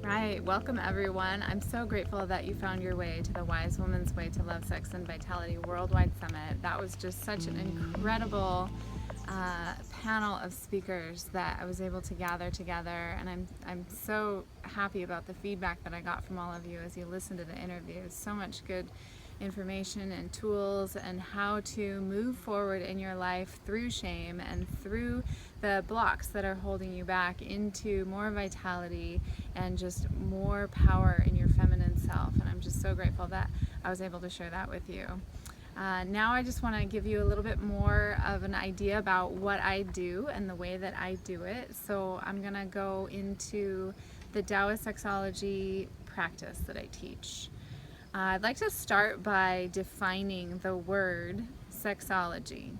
Right, welcome everyone. I'm so grateful that you found your way to the Wise Woman's Way to Love, Sex, and Vitality Worldwide Summit. That was just such an incredible panel of speakers that I was able to gather together, and I'm so happy about the feedback that I got from all of you as you listened to the interviews. So much good information and tools and how to move forward in your life through shame and through the blocks that are holding you back into more vitality and just more power in your feminine self. And I'm just so grateful that I was able to share that with you. Now I just want to give you a little bit more of an idea about what I do and the way that I do it. So I'm going to go into the Taoist sexology practice that I teach. I'd like to start by defining the word sexology.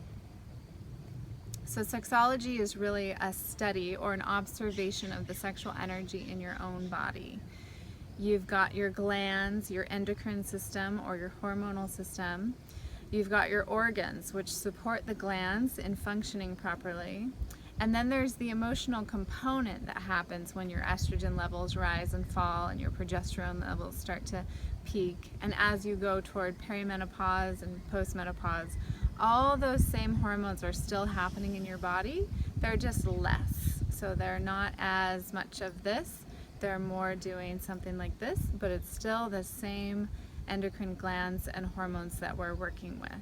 So sexology is really a study or an observation of the sexual energy in your own body. You've got your glands, your endocrine system or your hormonal system. You've got your organs, which support the glands in functioning properly. And then there's the emotional component that happens when your estrogen levels rise and fall and your progesterone levels start to peak. And as you go toward perimenopause and postmenopause, all those same hormones are still happening in your body. They're just less. So they're not as much of this. They're more doing something like this, but it's still the same endocrine glands and hormones that we're working with.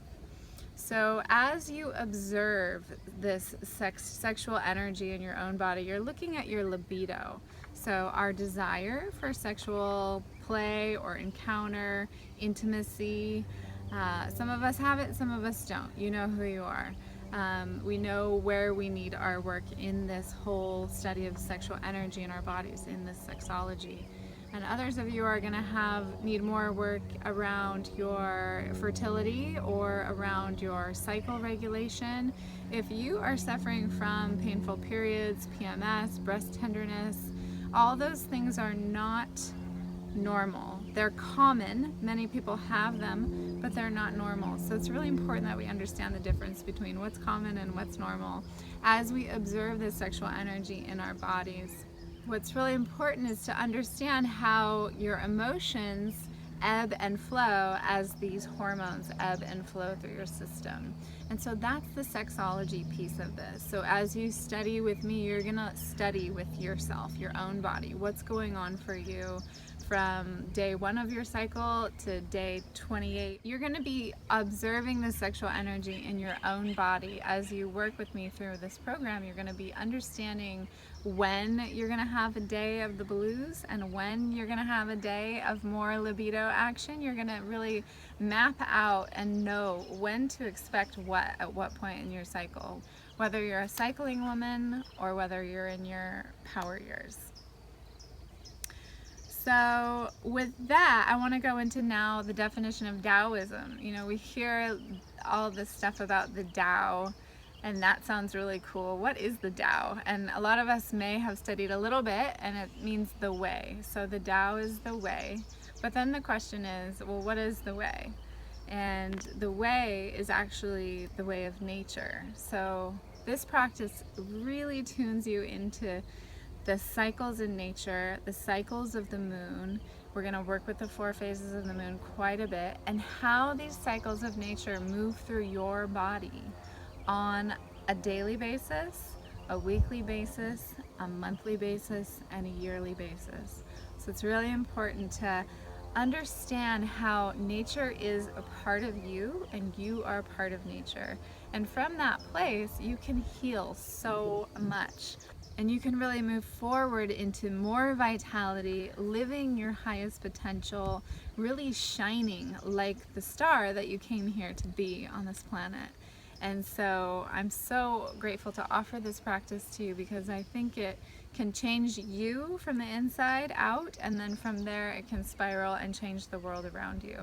So as you observe this sexual energy in your own body, you're looking at your libido. So our desire for sexual play or encounter, intimacy, some of us have it, some of us don't. You know who you are. We know where we need our work in this whole study of sexual energy in our bodies, in this sexology. And others of you are going to need more work around your fertility or around your cycle regulation. If you are suffering from painful periods, PMS, breast tenderness, all those things are not normal. They're common. Many people have them, but they're not normal. So it's really important that we understand the difference between what's common and what's normal as we observe this sexual energy in our bodies. What's really important is to understand how your emotions ebb and flow as these hormones ebb and flow through your system. And so that's the sexology piece of this. So as you study with me, you're gonna study with yourself, your own body. What's going on for you from day 1 of your cycle to day 28. You're gonna be observing the sexual energy in your own body. As you work with me through this program, you're gonna be understanding when you're gonna have a day of the blues and when you're gonna have a day of more libido action. You're gonna really map out and know when to expect what at what point in your cycle, whether you're a cycling woman or whether you're in your power years. So with that, I want to go into now the definition of Taoism. You know, we hear all this stuff about the Tao, and that sounds really cool. What is the Tao? And a lot of us may have studied a little bit, and it means the way. So the Tao is the way. But then the question is, well, what is the way? And the way is actually the way of nature. So this practice really tunes you into the cycles in nature, the cycles of the moon. We're going to work with the 4 phases of the moon quite a bit, and how these cycles of nature move through your body on a daily basis, a weekly basis, a monthly basis, and a yearly basis. So it's really important to understand how nature is a part of you and you are a part of nature. And from that place, you can heal so much. And you can really move forward into more vitality, living your highest potential, really shining like the star that you came here to be on this planet. And so I'm so grateful to offer this practice to you because I think it can change you from the inside out, and then from there it can spiral and change the world around you.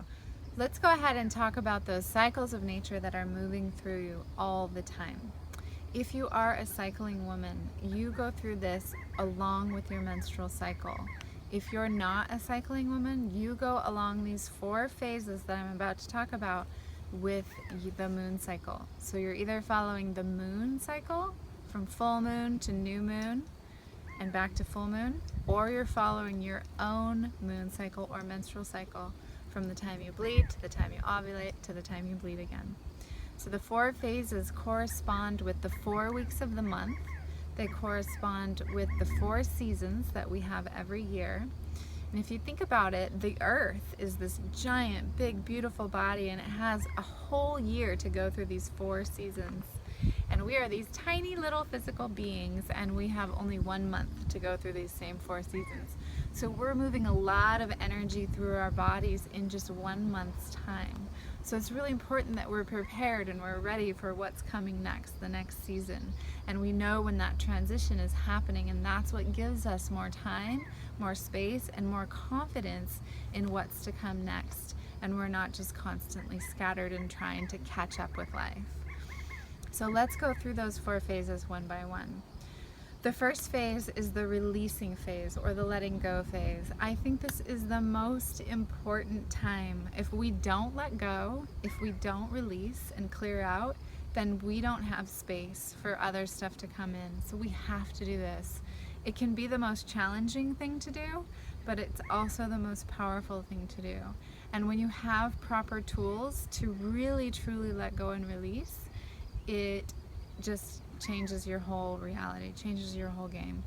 Let's go ahead and talk about those cycles of nature that are moving through you all the time. If you are a cycling woman, you go through this along with your menstrual cycle. If you're not a cycling woman, you go along these 4 phases that I'm about to talk about with the moon cycle. So you're either following the moon cycle from full moon to new moon, and back to full moon, or you're following your own moon cycle or menstrual cycle from the time you bleed to the time you ovulate to the time you bleed again. So the 4 phases correspond with the 4 weeks of the month. They correspond with the 4 seasons that we have every year. And if you think about it, the earth is this giant, big, beautiful body, and it has a whole year to go through these 4 seasons. And we are these tiny little physical beings, and we have only 1 month to go through these same 4 seasons. So we're moving a lot of energy through our bodies in just 1 month's time. So it's really important that we're prepared and we're ready for what's coming next, the next season. And we know when that transition is happening, and that's what gives us more time, more space, and more confidence in what's to come next. And we're not just constantly scattered and trying to catch up with life. So let's go through those 4 phases one by one. The first phase is the releasing phase, or the letting go phase. I think this is the most important time. If we don't let go, if we don't release and clear out, then we don't have space for other stuff to come in. So we have to do this. It can be the most challenging thing to do, but it's also the most powerful thing to do. And when you have proper tools to really truly let go and release, it just changes your whole reality, changes your whole game.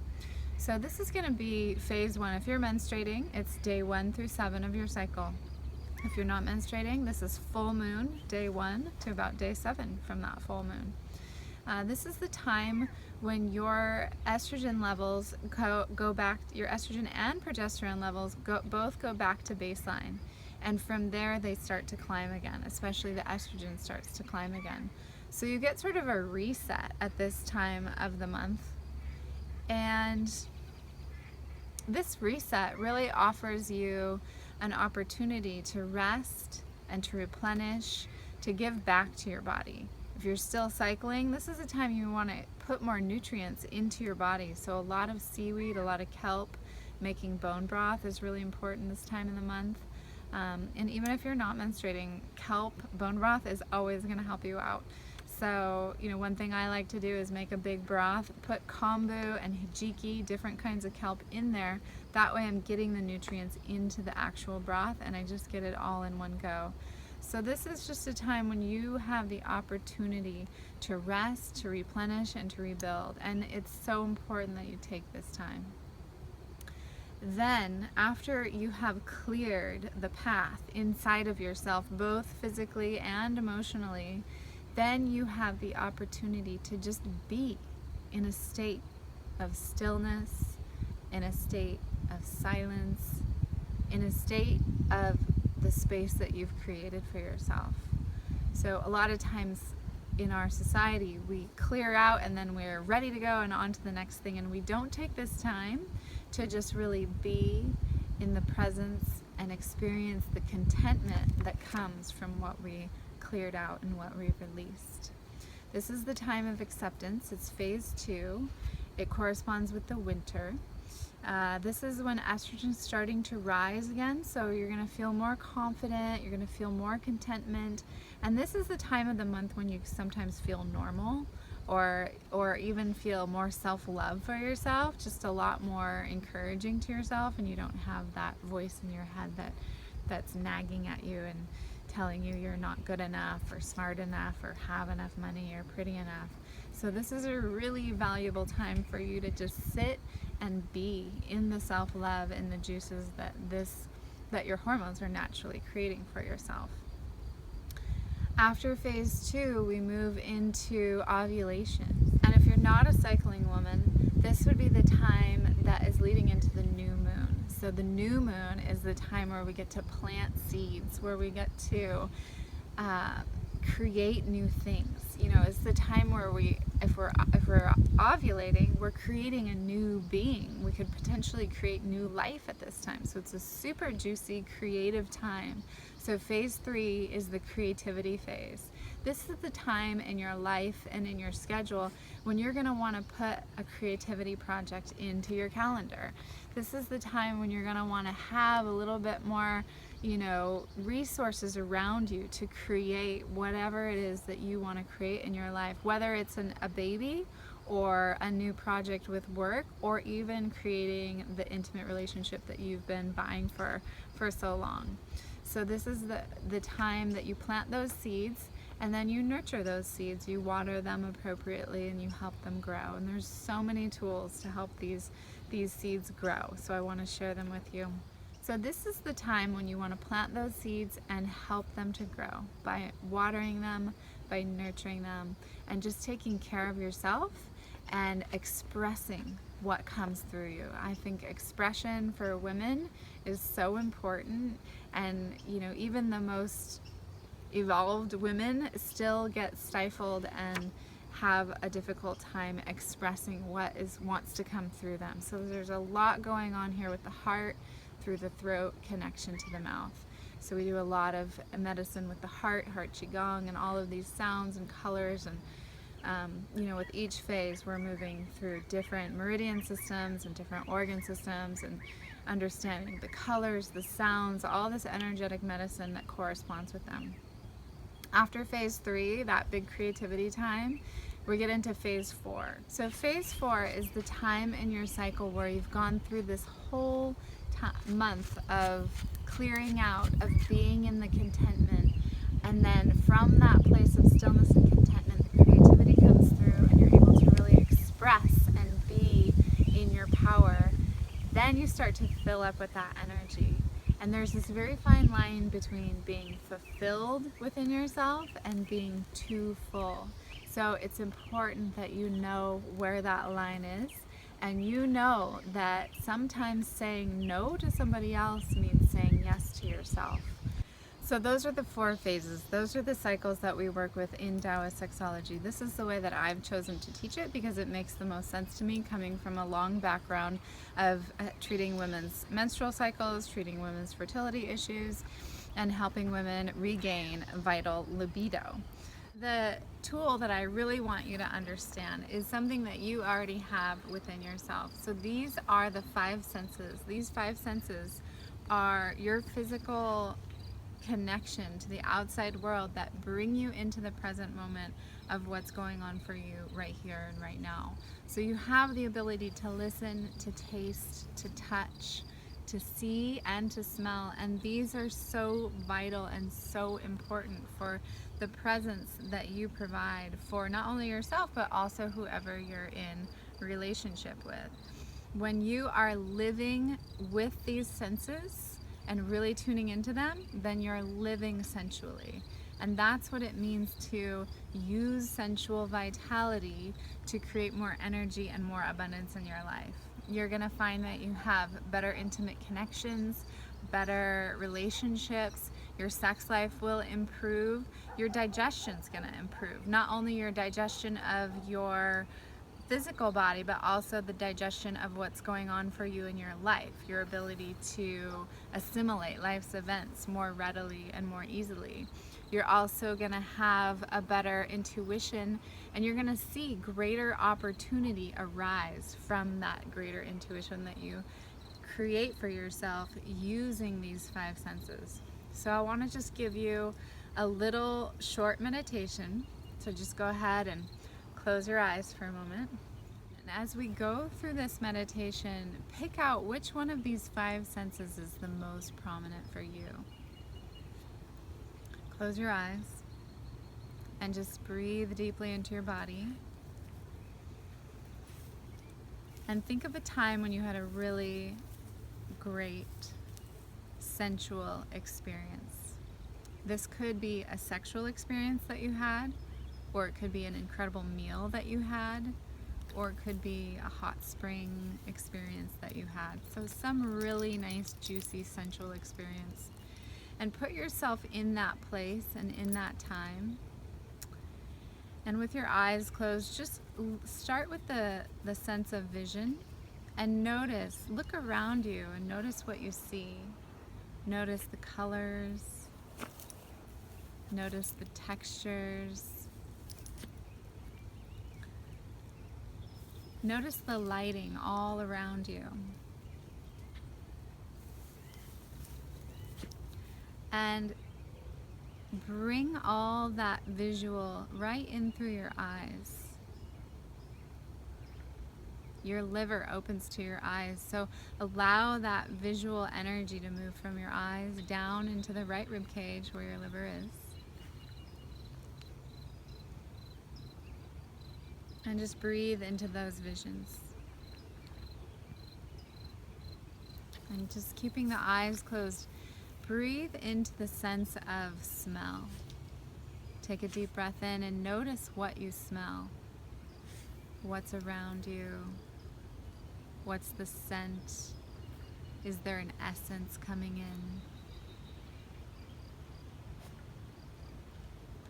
So this is going to be phase 1. If you're menstruating, it's day 1 through 7 of your cycle. If you're not menstruating, this is full moon, day 1 to about day 7 from that full moon. This is the time when your estrogen levels go back, your estrogen and progesterone levels both go back to baseline. And from there they start to climb again, especially the estrogen starts to climb again. So you get sort of a reset at this time of the month. And this reset really offers you an opportunity to rest and to replenish, to give back to your body. If you're still cycling, this is a time you want to put more nutrients into your body. So a lot of seaweed, a lot of kelp, making bone broth is really important this time of the month. And even if you're not menstruating, kelp, bone broth is always going to help you out. So, one thing I like to do is make a big broth, put kombu and hijiki, different kinds of kelp in there. That way I'm getting the nutrients into the actual broth, and I just get it all in one go. So this is just a time when you have the opportunity to rest, to replenish, and to rebuild. And it's so important that you take this time. Then, after you have cleared the path inside of yourself, both physically and emotionally, then you have the opportunity to just be in a state of stillness, in a state of silence, in a state of the space that you've created for yourself. So a lot of times in our society, we clear out and then we're ready to go and on to the next thing, and we don't take this time to just really be in the presence and experience the contentment that comes from what we cleared out and what we've released. This is the time of acceptance. It's phase 2. It corresponds with the winter. This is when estrogen is starting to rise again, so you're going to feel more confident, you're going to feel more contentment, and this is the time of the month when you sometimes feel normal or even feel more self-love for yourself, just a lot more encouraging to yourself, and you don't have that voice in your head that's nagging at you and telling you you're not good enough or smart enough or have enough money or pretty enough. So this is a really valuable time for you to just sit and be in the self-love and the juices that your hormones are naturally creating for yourself. After phase 2, we move into ovulation. And if you're not a cycling woman, this would be the time that is leading into the new moon. So the new moon is the time where we get to plant seeds, where we get to create new things. It's the time where if we're ovulating, we're creating a new being. We could potentially create new life at this time. So it's a super juicy, creative time. So phase 3 is the creativity phase. This is the time in your life and in your schedule when you're going to want to put a creativity project into your calendar. This is the time when you're going to want to have a little bit more, resources around you to create whatever it is that you want to create in your life, whether it's a baby or a new project with work, or even creating the intimate relationship that you've been vying for so long. So this is the time that you plant those seeds, and then you nurture those seeds. You water them appropriately and you help them grow. And there's so many tools to help these seeds grow. So I want to share them with you. So this is the time when you want to plant those seeds and help them to grow by watering them, by nurturing them, and just taking care of yourself and expressing what comes through you. I think expression for women is so important, and even the most evolved women still get stifled and have a difficult time expressing what wants to come through them. So there's a lot going on here with the heart, through the throat, connection to the mouth. So we do a lot of medicine with the heart qigong, and all of these sounds and colors, and with each phase we're moving through different meridian systems and different organ systems, and understanding the colors, the sounds, all this energetic medicine that corresponds with them. After phase 3, that big creativity time, we get into phase 4. So phase 4 is the time in your cycle where you've gone through this whole month of clearing out, of being in the contentment, and then from that place of stillness and contentment, the creativity comes through and you're able to really express and be in your power. Then you start to fill up with that energy. And there's this very fine line between being fulfilled within yourself and being too full. So it's important that you know where that line is, and you know that sometimes saying no to somebody else means saying yes to yourself. So those are the 4 phases. Those are the cycles that we work with in Taoist sexology. This is the way that I've chosen to teach it because it makes the most sense to me, coming from a long background of treating women's menstrual cycles, treating women's fertility issues, and helping women regain vital libido. The tool that I really want you to understand is something that you already have within yourself. So these are the 5 senses. These 5 senses are your physical connection to the outside world that bring you into the present moment of what's going on for you right here and right now. So you have the ability to listen, to taste, to touch, to see, and to smell, and these are so vital and so important for the presence that you provide for not only yourself but also whoever you're in relationship with. When you are living with these senses and really tuning into them, then you're living sensually. And that's what it means to use sensual vitality to create more energy and more abundance in your life. You're gonna find that you have better intimate connections, better relationships, your sex life will improve, your digestion's gonna improve. Not only your digestion of your physical body, but also the digestion of what's going on for you in your life, your ability to assimilate life's events more readily and more easily. You're also going to have a better intuition, and you're going to see greater opportunity arise from that greater intuition that you create for yourself using these 5 senses. So I want to just give you a little short meditation. So just go ahead and close your eyes for a moment. And as we go through this meditation, pick out which one of these 5 senses is the most prominent for you. Close your eyes and just breathe deeply into your body. And think of a time when you had a really great sensual experience. This could be a sexual experience that you had, or it could be an incredible meal that you had, or it could be a hot spring experience that you had. So some really nice, juicy, sensual experience. And put yourself in that place and in that time. And with your eyes closed, just start with the sense of vision, and notice, look around you and notice what you see. Notice the colors, notice the textures, notice the lighting all around you. And bring all that visual right in through your eyes. your liver opens to your eyes. So allow that visual energy to move from your eyes down into the right rib cage where your liver is. And just breathe into those visions. And just keeping the eyes closed, breathe into the sense of smell. Take a deep breath in and notice what you smell. What's around you? What's the scent? Is there an essence coming in?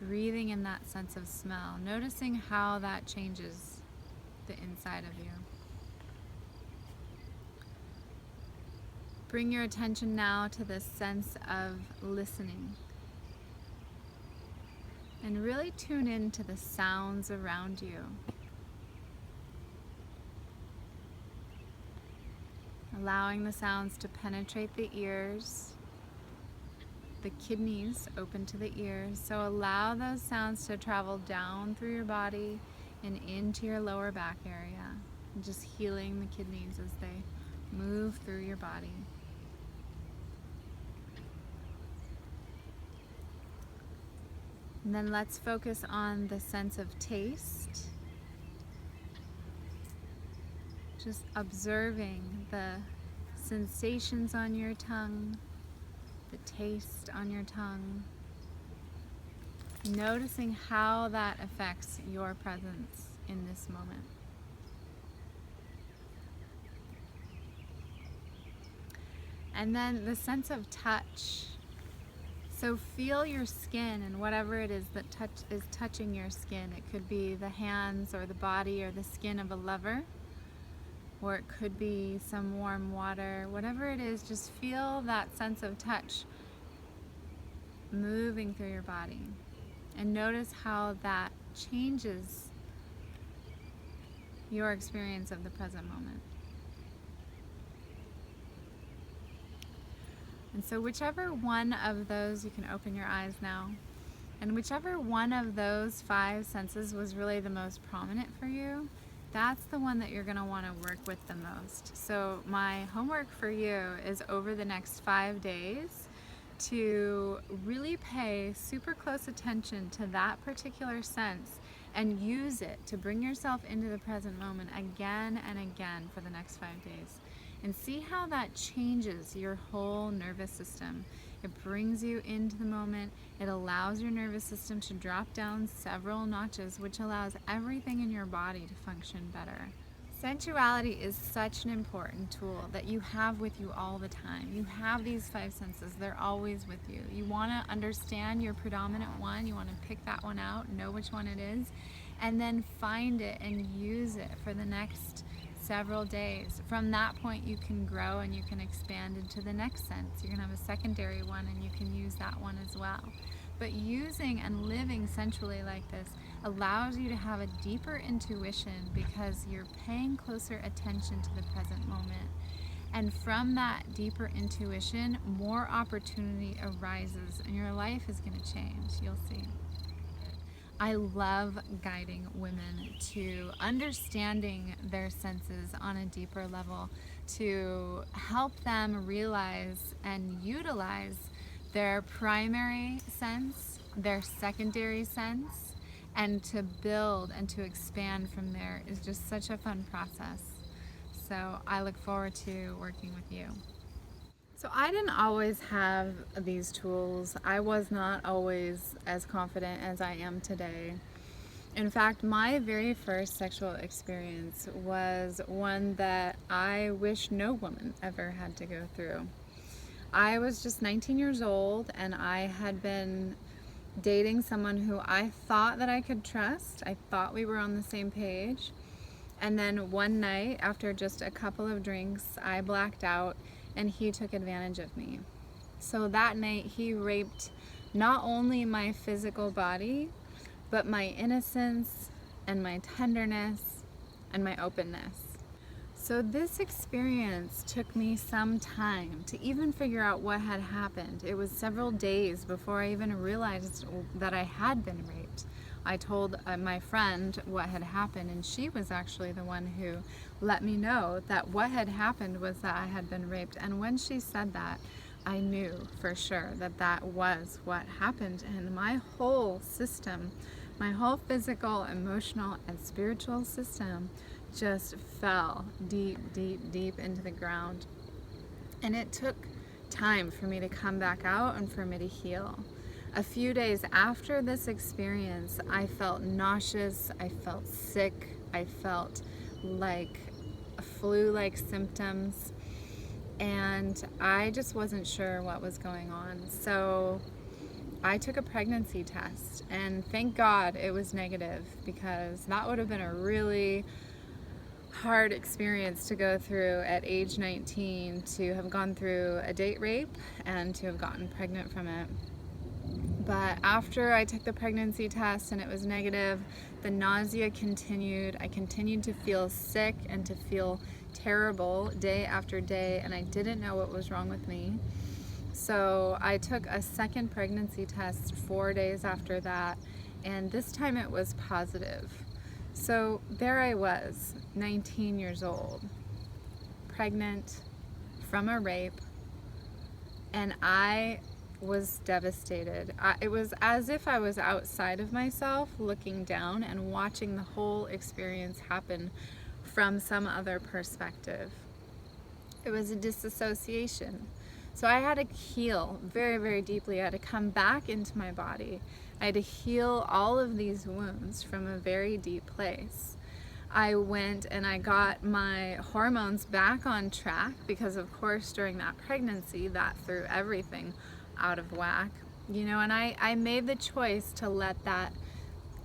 Breathing in that sense of smell, noticing how that changes the inside of you. Bring your attention now to this sense of listening. And really tune in to the sounds around you. Allowing the sounds to penetrate the ears. The kidneys open to the ears, so allow those sounds to travel down through your body and into your lower back area, and just healing the kidneys as they move through your body. And then let's focus on the sense of taste. Just observing the sensations on your tongue, the taste on your tongue, noticing how that affects your presence in this moment. And then the sense of touch. So feel your skin and whatever it is that is touching your skin. It could be the hands or the body or the skin of a lover, or it could be some warm water. Whatever it is, just feel that sense of touch moving through your body. And notice how that changes your experience of the present moment. And so whichever one of those, you can open your eyes now, and whichever one of those 5 senses was really the most prominent for you, that's the one that you're going to want to work with the most. So my homework for you is over the next 5 days to really pay super close attention to that particular sense and use it to bring yourself into the present moment again and again for the next 5 days. And see how that changes your whole nervous system. It brings you into the moment. It allows your nervous system to drop down several notches, which allows everything in your body to function better. Sensuality is such an important tool that you have with you all the time. You have these 5 senses. They're always with you. You want to understand your predominant one. You want to pick that one out, know which one it is, and then find it and use it for the next several days. From that point you can grow and you can expand into the next sense. You're gonna have a secondary one and you can use that one as well. But using and living sensually like this allows you to have a deeper intuition because you're paying closer attention to the present moment. And from that deeper intuition, more opportunity arises and your life is gonna change. You'll see. I love guiding women to understanding their senses on a deeper level, to help them realize and utilize their primary sense, their secondary sense, and to build and to expand from there is just such a fun process. So I look forward to working with you. So I didn't always have these tools. I was not always as confident as I am today. In fact, my very first sexual experience was one that I wish no woman ever had to go through. I was just 19 years old and I had been dating someone who I thought that I could trust. I thought we were on the same page. And then one night, after just a couple of drinks, I blacked out and he took advantage of me. So that night he raped not only my physical body, but my innocence and my tenderness and my openness. So this experience took me some time to even figure out what had happened. It was several days before I even realized that I had been raped. I told my friend what had happened, and she was actually the one who let me know that what had happened was that I had been raped. And when she said that, I knew for sure that that was what happened. And my whole system, my whole physical, emotional, and spiritual system just fell deep, deep, deep into the ground. And it took time for me to come back out and for me to heal. A few days after this experience, I felt nauseous, I felt sick, I felt like flu-like symptoms, and I just wasn't sure what was going on. So I took a pregnancy test, and thank God it was negative, because that would have been a really hard experience to go through at age 19, to have gone through a date rape and to have gotten pregnant from it. But after I took the pregnancy test and it was negative, the nausea continued. I continued to feel sick and to feel terrible day after day, and I didn't know what was wrong with me. So I took a second pregnancy test 4 days after that, and this time it was positive. So there I was, 19 years old, pregnant from a rape, and I was devastated. It was as if I was outside of myself, looking down and watching the whole experience happen from some other perspective. It was a disassociation. So I had to heal very, very deeply. I had to come back into my body. I had to heal all of these wounds from a very deep place. I went and I got my hormones back on track, because of course during that pregnancy that threw everything out of whack, and I made the choice to let that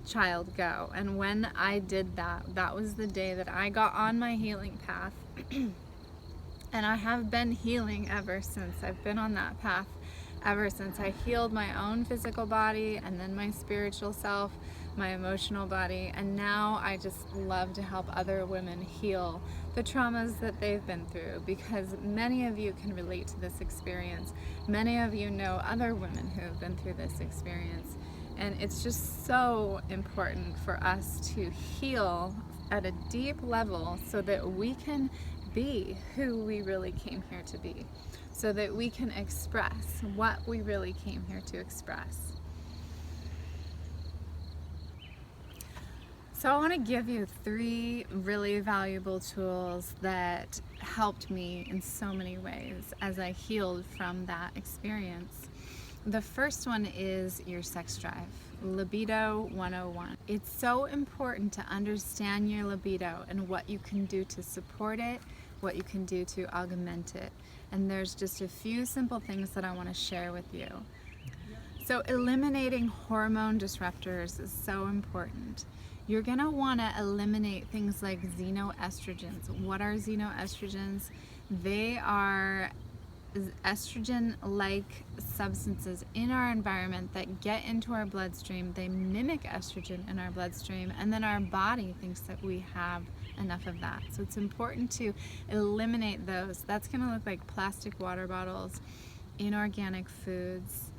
child go. And when I did that, that was the day that I got on my healing path. And I have been healing ever since. I've been on that path ever since. I healed my own physical body, and then my spiritual self, my emotional body, and now I just love to help other women heal the traumas that they've been through, because many of you can relate to this experience. Many of you know other women who have been through this experience, and it's just so important for us to heal at a deep level so that we can be who we really came here to be, so that we can express what we really came here to express. So I want to give you 3 really valuable tools that helped me in so many ways as I healed from that experience. The first one is your sex drive. Libido 101. It's so important to understand your libido and what you can do to support it, what you can do to augment it. And there's just a few simple things that I want to share with you. So eliminating hormone disruptors is so important. You're going to want to eliminate things like xenoestrogens. What are xenoestrogens? They are estrogen-like substances in our environment that get into our bloodstream. They mimic estrogen in our bloodstream, and then our body thinks that we have enough of that. So it's important to eliminate those. That's going to look like plastic water bottles, inorganic foods,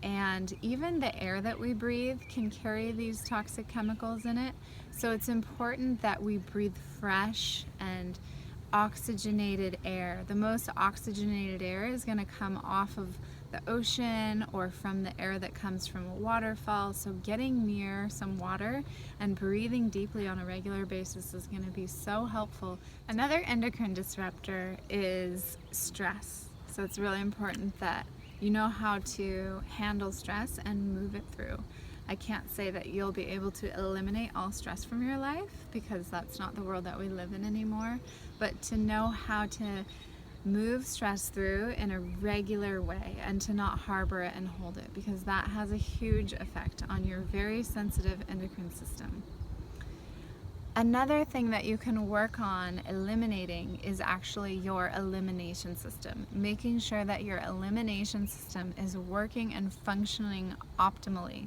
and even the air that we breathe can carry these toxic chemicals in it. So it's important that we breathe fresh and oxygenated air. The most oxygenated air is going to come off of the ocean or from the air that comes from a waterfall. So getting near some water and breathing deeply on a regular basis is going to be so helpful. Another endocrine disruptor is stress. So it's really important that you know how to handle stress and move it through. I can't say that you'll be able to eliminate all stress from your life, because that's not the world that we live in anymore, but to know how to move stress through in a regular way and to not harbor it and hold it, because that has a huge effect on your very sensitive endocrine system. Another thing that you can work on eliminating is actually your elimination system, making sure that your elimination system is working and functioning optimally.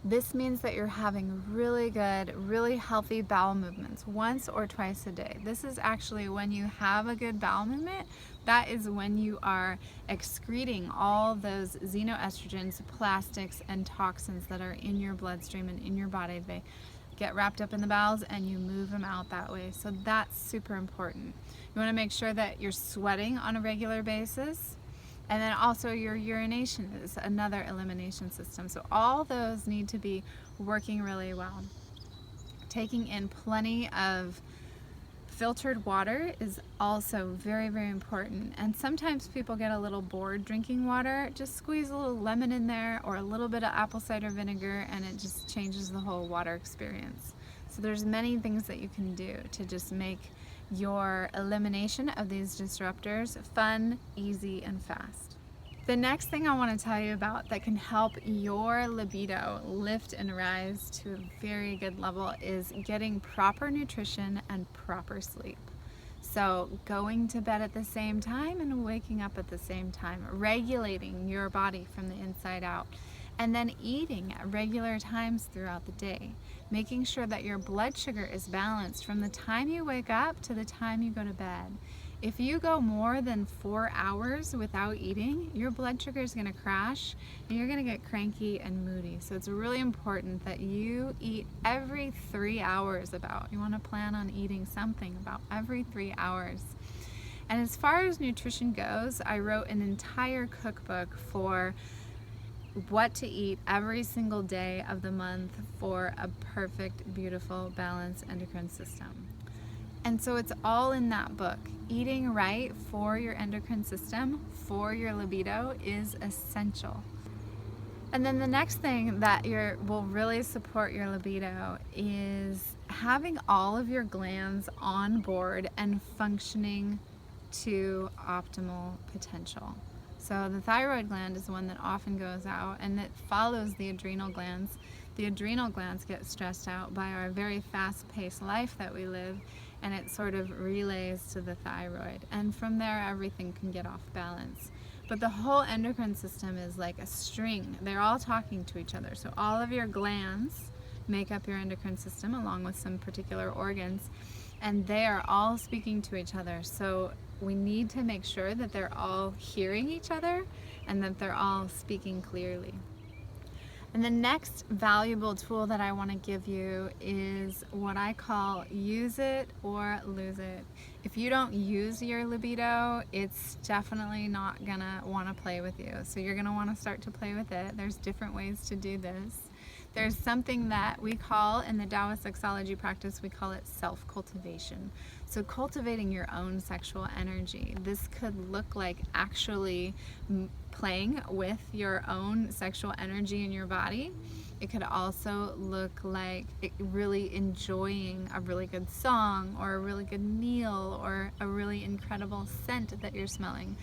This means that you're having really good, really healthy bowel movements once or twice a day. This is actually when you have a good bowel movement, that is when you are excreting all those xenoestrogens, plastics, and toxins that are in your bloodstream and in your body. They get wrapped up in the bowels and you move them out that way. So that's super important. You want to make sure that you're sweating on a regular basis. And then also your urination is another elimination system. So all those need to be working really well. Taking in plenty of filtered water is also very, very important. And sometimes people get a little bored drinking water. Just squeeze a little lemon in there or a little bit of apple cider vinegar and it just changes the whole water experience. So there's many things that you can do to just make your elimination of these disruptors fun, easy, and fast. The next thing I want to tell you about that can help your libido lift and rise to a very good level is getting proper nutrition and proper sleep. So going to bed at the same time and waking up at the same time, regulating your body from the inside out, and then eating at regular times throughout the day, making sure that your blood sugar is balanced from the time you wake up to the time you go to bed. If you go more than 4 hours without eating, your blood sugar is going to crash and you're going to get cranky and moody. So it's really important that you eat every 3 hours about. You want to plan on eating something about every 3 hours. And as far as nutrition goes, I wrote an entire cookbook for what to eat every single day of the month for a perfect, beautiful, balanced endocrine system. And so it's all in that book. Eating right for your endocrine system, for your libido, is essential. And then the next thing that will really support your libido is having all of your glands on board and functioning to optimal potential. So the thyroid gland is the one that often goes out and it follows the adrenal glands. The adrenal glands get stressed out by our very fast-paced life that we live, and it sort of relays to the thyroid. And from there, everything can get off balance. But the whole endocrine system is like a string. They're all talking to each other. So all of your glands make up your endocrine system along with some particular organs, and they are all speaking to each other. So we need to make sure that they're all hearing each other and that they're all speaking clearly. And the next valuable tool that I want to give you is what I call use it or lose it. If you don't use your libido, it's definitely not gonna want to play with you. So you're gonna want to start to play with it. There's different ways to do this. There's something that we call in the Taoist sexology practice, we call it self-cultivation. So cultivating your own sexual energy. This could look like actually playing with your own sexual energy in your body. It could also look like really enjoying a really good song or a really good meal or a really incredible scent that you're smelling.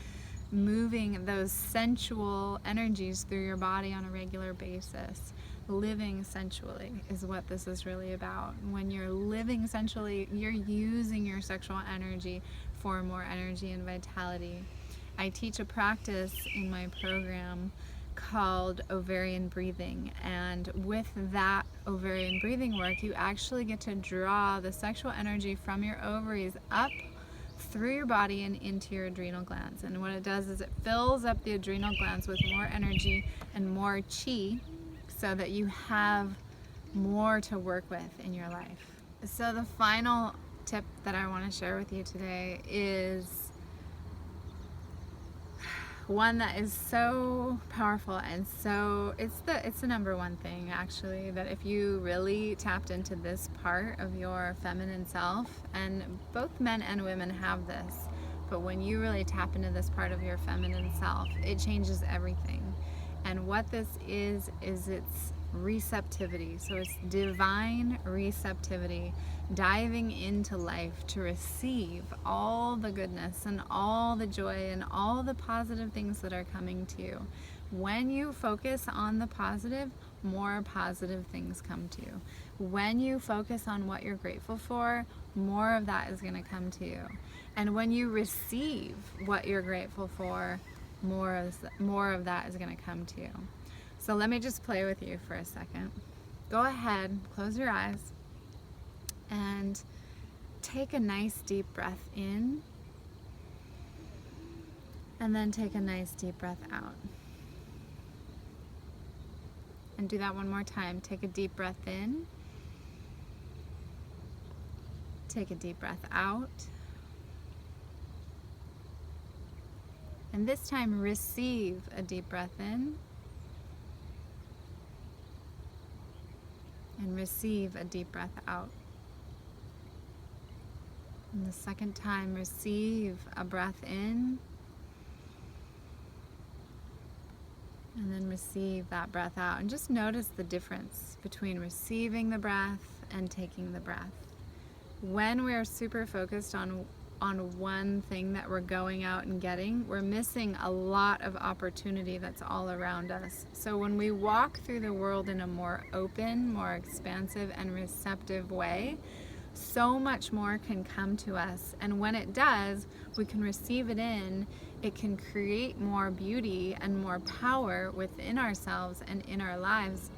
Moving those sensual energies through your body on a regular basis. Living sensually is what this is really about. When you're living sensually, you're using your sexual energy for more energy and vitality. I teach a practice in my program called ovarian breathing, and with that ovarian breathing work, you actually get to draw the sexual energy from your ovaries up through your body and into your adrenal glands. And what it does is it fills up the adrenal glands with more energy and more chi, so that you have more to work with in your life. So the final tip that I want to share with you today is one that is so powerful and so it's the number one thing actually, that if you really tapped into this part of your feminine self, and both men and women have this, but when you really tap into this part of your feminine self, it changes everything. And what this is it's receptivity. So it's divine receptivity, diving into life to receive all the goodness and all the joy and all the positive things that are coming to you. When you focus on the positive, more positive things come to you. When you focus on what you're grateful for, more of that is going to come to you. And when you receive what you're grateful for, more of that is going to come to you. So let me just play with you for a second. Go ahead, close your eyes, and take a nice deep breath in, and then take a nice deep breath out. And do that one more time. Take a deep breath in, take a deep breath out, and this time receive a deep breath in, and receive a deep breath out. And the second time, receive a breath in, and then receive that breath out. And just notice the difference between receiving the breath and taking the breath. When we're super focused on one thing that we're going out and getting, we're missing a lot of opportunity that's all around us. So when we walk through the world in a more open, more expansive, and receptive way, so much more can come to us. And when it does, we can receive it in. It can create more beauty and more power within ourselves and in our lives.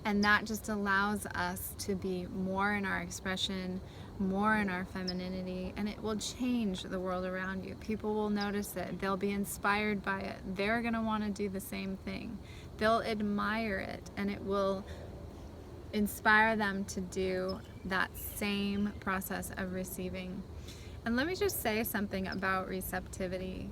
And that just allows us to be more in our expression, more in our femininity, and it will change the world around you. People will notice it. They'll be inspired by it. They're going to want to do the same thing. They'll admire it, and it will inspire them to do that same process of receiving. And let me just say something about receptivity.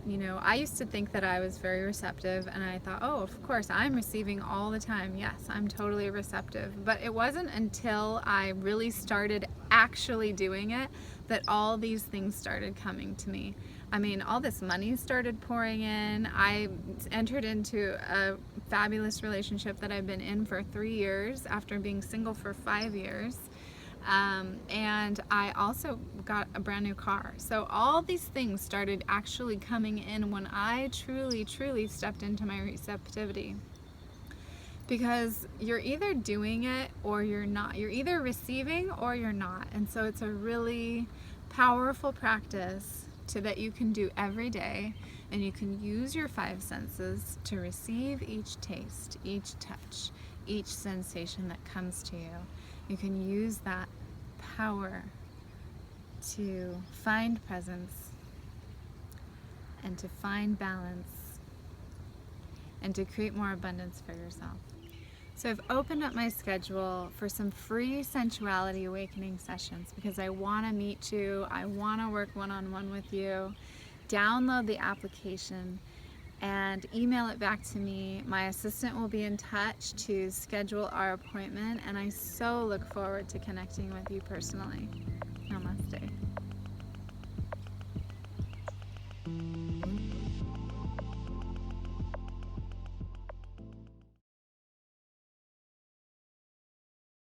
You know, I used to think that I was very receptive, and I thought, oh, of course, I'm receiving all the time. Yes, I'm totally receptive. But it wasn't until I really started actually doing it that all these things started coming to me. I mean, all this money started pouring in. I entered into a fabulous relationship that I've been in for 3 years after being single for 5 years. And I also got a brand new car. So all these things started actually coming in when I truly, truly stepped into my receptivity. Because you're either doing it or you're not. You're either receiving or you're not. And so it's a really powerful practice that you can do every day. And you can use your 5 senses to receive each taste, each touch, each sensation that comes to you. You can use that power to find presence and to find balance and to create more abundance for yourself. So I've opened up my schedule for some free sensuality awakening sessions because I want to meet you. I want to work one-on-one with you. Download the application and email it back to me. My assistant will be in touch to schedule our appointment, and I so look forward to connecting with you personally. Namaste.